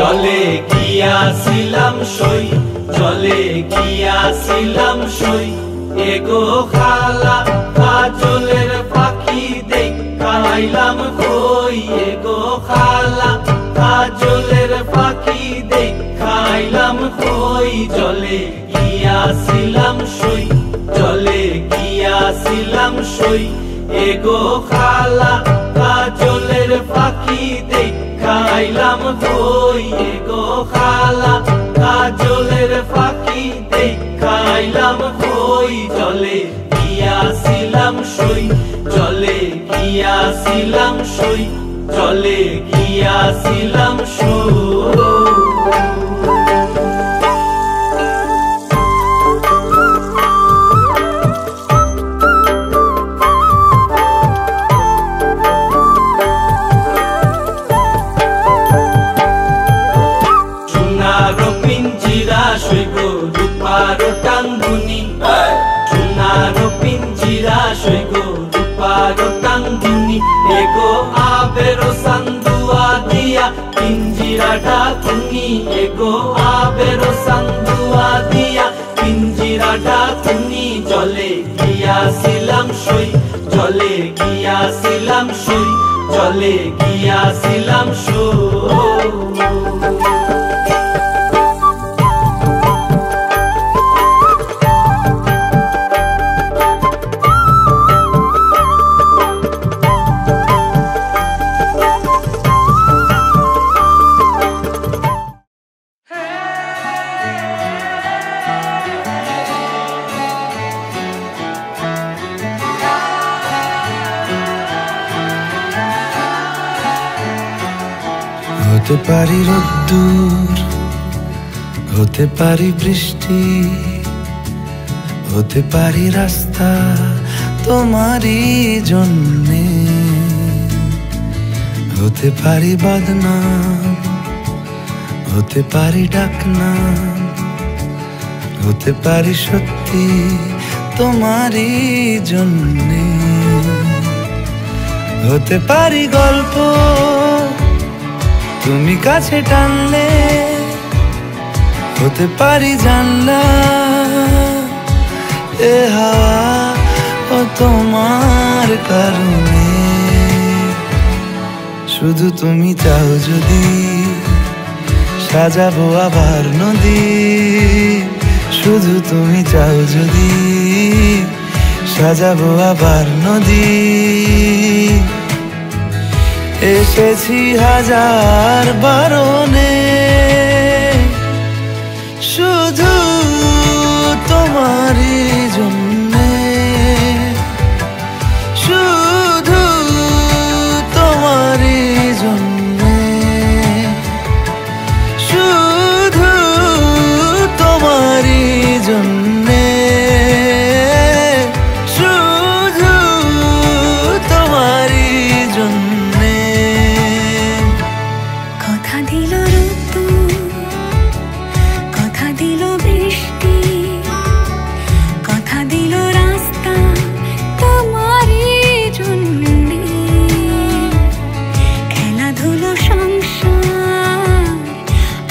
জলে গিয়াছিলাম সই, জলে গিয়াছিলাম সই। এগো খালা কাজলের পাখি দেখাইলাম কই, এগো খালা কাজলের পাখি দেখাইলাম কই। জলে গিয়াছিলাম সই, জলে গিয়াছিলাম সই। এগো খালা কাজলের পাখি দেখাইলাম কই, এগো খালা কাজলের পাখি দেখাইলাম কই। জলে গিয়াছিলাম সই, জলে গিয়াছিলাম সই, জলে গিয়াছিলাম সই। রূপারো টাঙ্গুনি, সোনারো পিঞ্জিরা সই গো রূপারো টাঙ্গুনি। এগো আবেরো সান্দুয়া দিয়া পিঞ্জিরাটা খুনি, এগো আবেরো সান্দুয়া দিয়া পিঞ্জিরাটা খুনি। জলে গিয়াছিলাম সই, জলে গিয়াছিলাম সই, জলে গিয়াছিলাম সই। হতে পারি রোদ্দুর, হতে পারি বৃষ্টি, হতে পারি রাস্তা তোমারই জন্যে, হতে পারি বদনাম, হতে পারি ডাকনাম, হতে পারি সত্যি তোমারই জন্যে, হতে পারি গল্প তুমি কাছে টানলে, হতে পারি জানলা এ হাওয়া ও তোমার কারণে। শুধু তুমি চাও যদি সাজাবো আবার নদী, শুধু তুমি চাও যদি সাজাবো আবার নদী। এসেছি হাজার বারণে শুধু তোমারই জন্যে, শুধু তোমারই জন্যে, শুধু তোমারই জন্যে, শুধু তোমারই জন্যে। কথা দিল রোদ্দুর, কথা দিল বৃষ্টি, কথা দিল রাস্তা তোমারই জন্যে। খেলাধুলো সংসার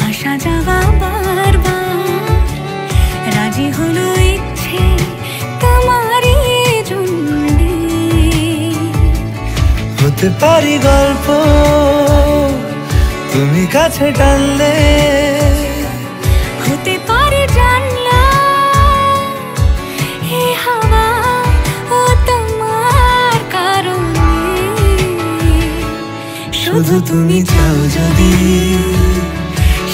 আসা যাওয়া বারবার, রাজি হলো ইচ্ছে তোমারই জন্যে। হতে পারি গল্প তুমি কাছে টানলে, হতে পারে জানলা এ হাওয়া ও তোমার কারণে। শুধু তুমি চাও যদি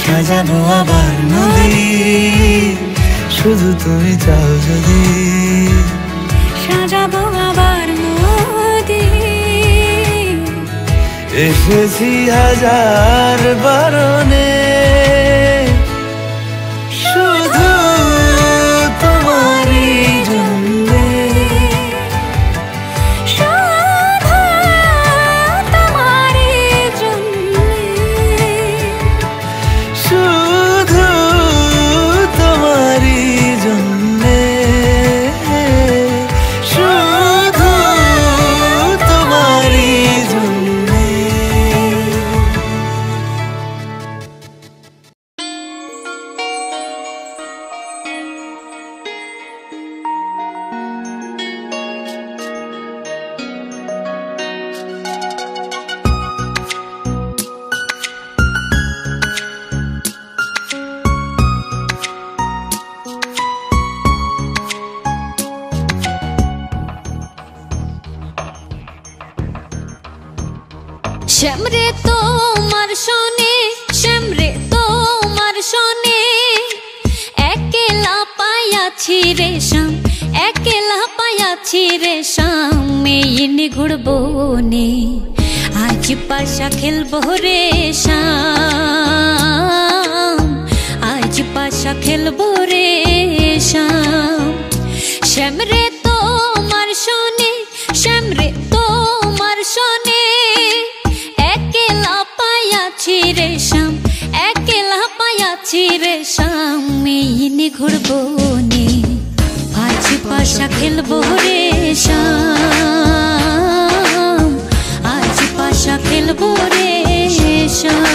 সাজাবো আবার নদী, শুধু তুমি চাও যদি সাজাবো আবার নদী। এসেছি হাজার বারণে শুধু তোমারই জন্যে, শুধু তোমারই জন্যে, শুধু তোমারই জন্যে, শুধু তোমারই জন্যে। শ্যামরে তোমার শোনে, শ্যামরে তোমার শোনে, একলা পায়াছি রে শ্যাম, একলা পায়াছি রে শ্যাম, এই নিগুড় বনে আজ পাশা খেলবো রে শ্যাম, আজ পাশা খেলবো রে শ্যাম। শ্যামরে তোমার শোনে, শ্যামরে তোমার শোনে, একলা পায়াছি রে শ্যাম, একলা পায়াছি রে শ্যাম, এই নিগুড় বনে আজ পাশা খেলবো রে শ্যাম, আজ পাশা খেলবো রে শ্যাম।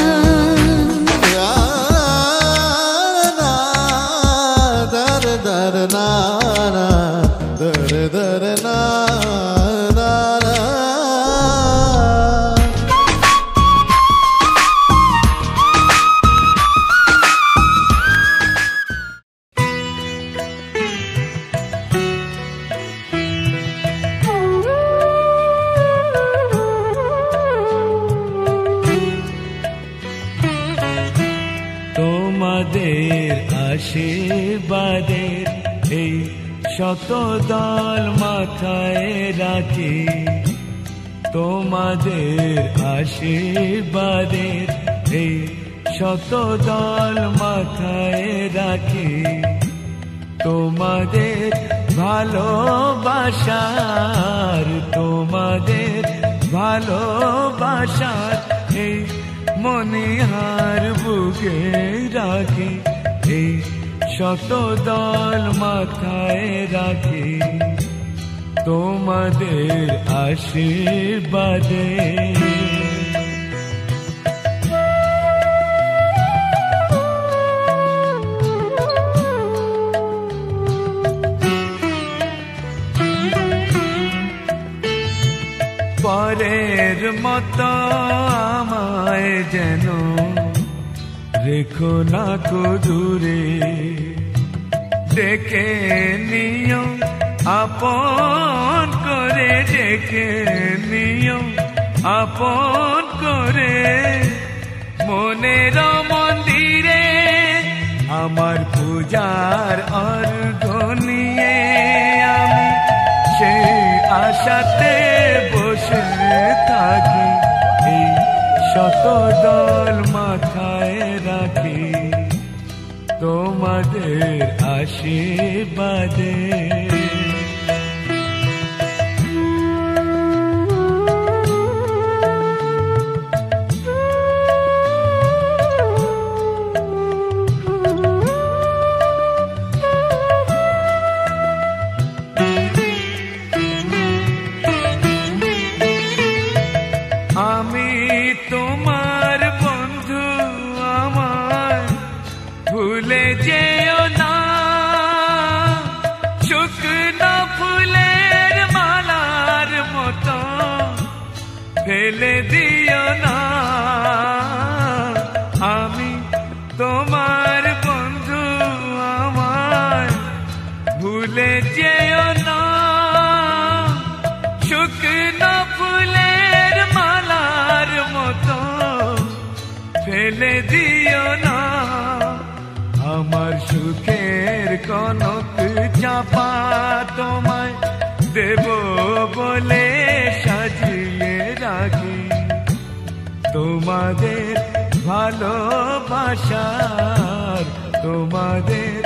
তোমাদের আশীর্বাদের এই শত দল মাথায় রাখি, তোমাদের আশীর্বাদের এই শত দল মাথায় রাখি, তোমাদের ভালোবাসার, তোমাদের ভালোবাসার এই মনিহার বুকে রাখি, এই শত দল মাথায় রাখি, তোমাদের আশীর্বাদে। পরের মতো আমায় যেন রেখো না কো দূরে, ডেকে নিও আপন করে, ডেকে নিও আপন করে, মনের মন্দিরে আমার পূজার অর্ঘ নিয়ে আমি সেই আশাতে বসে থাকি, এই শত দল মাথায় রাখি, তোমাদের আশীর্বাদে। আমি তোমার বন্ধু, আমার ভুলে যেও না, শুকনো ফুলের মালার মতো ফেলে দিও না। আমি তোমার বন্ধু, আমার ভুলে যেও না, শুকনো ফুলের মালার মতো ফেলে দিও না। আমার সুখের কনক চাপা তোমায় দেব বলে সাজিয়ে রাখি, তোমাদের ভালোবাসার, তোমাদের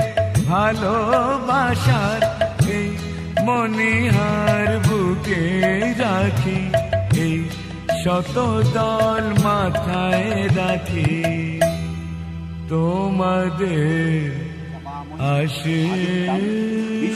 ভালোবাসার এই মনিহার বুকে রাখি, এই শত দল মাথায় রাখি, তোমাদের আশীর্বাদ।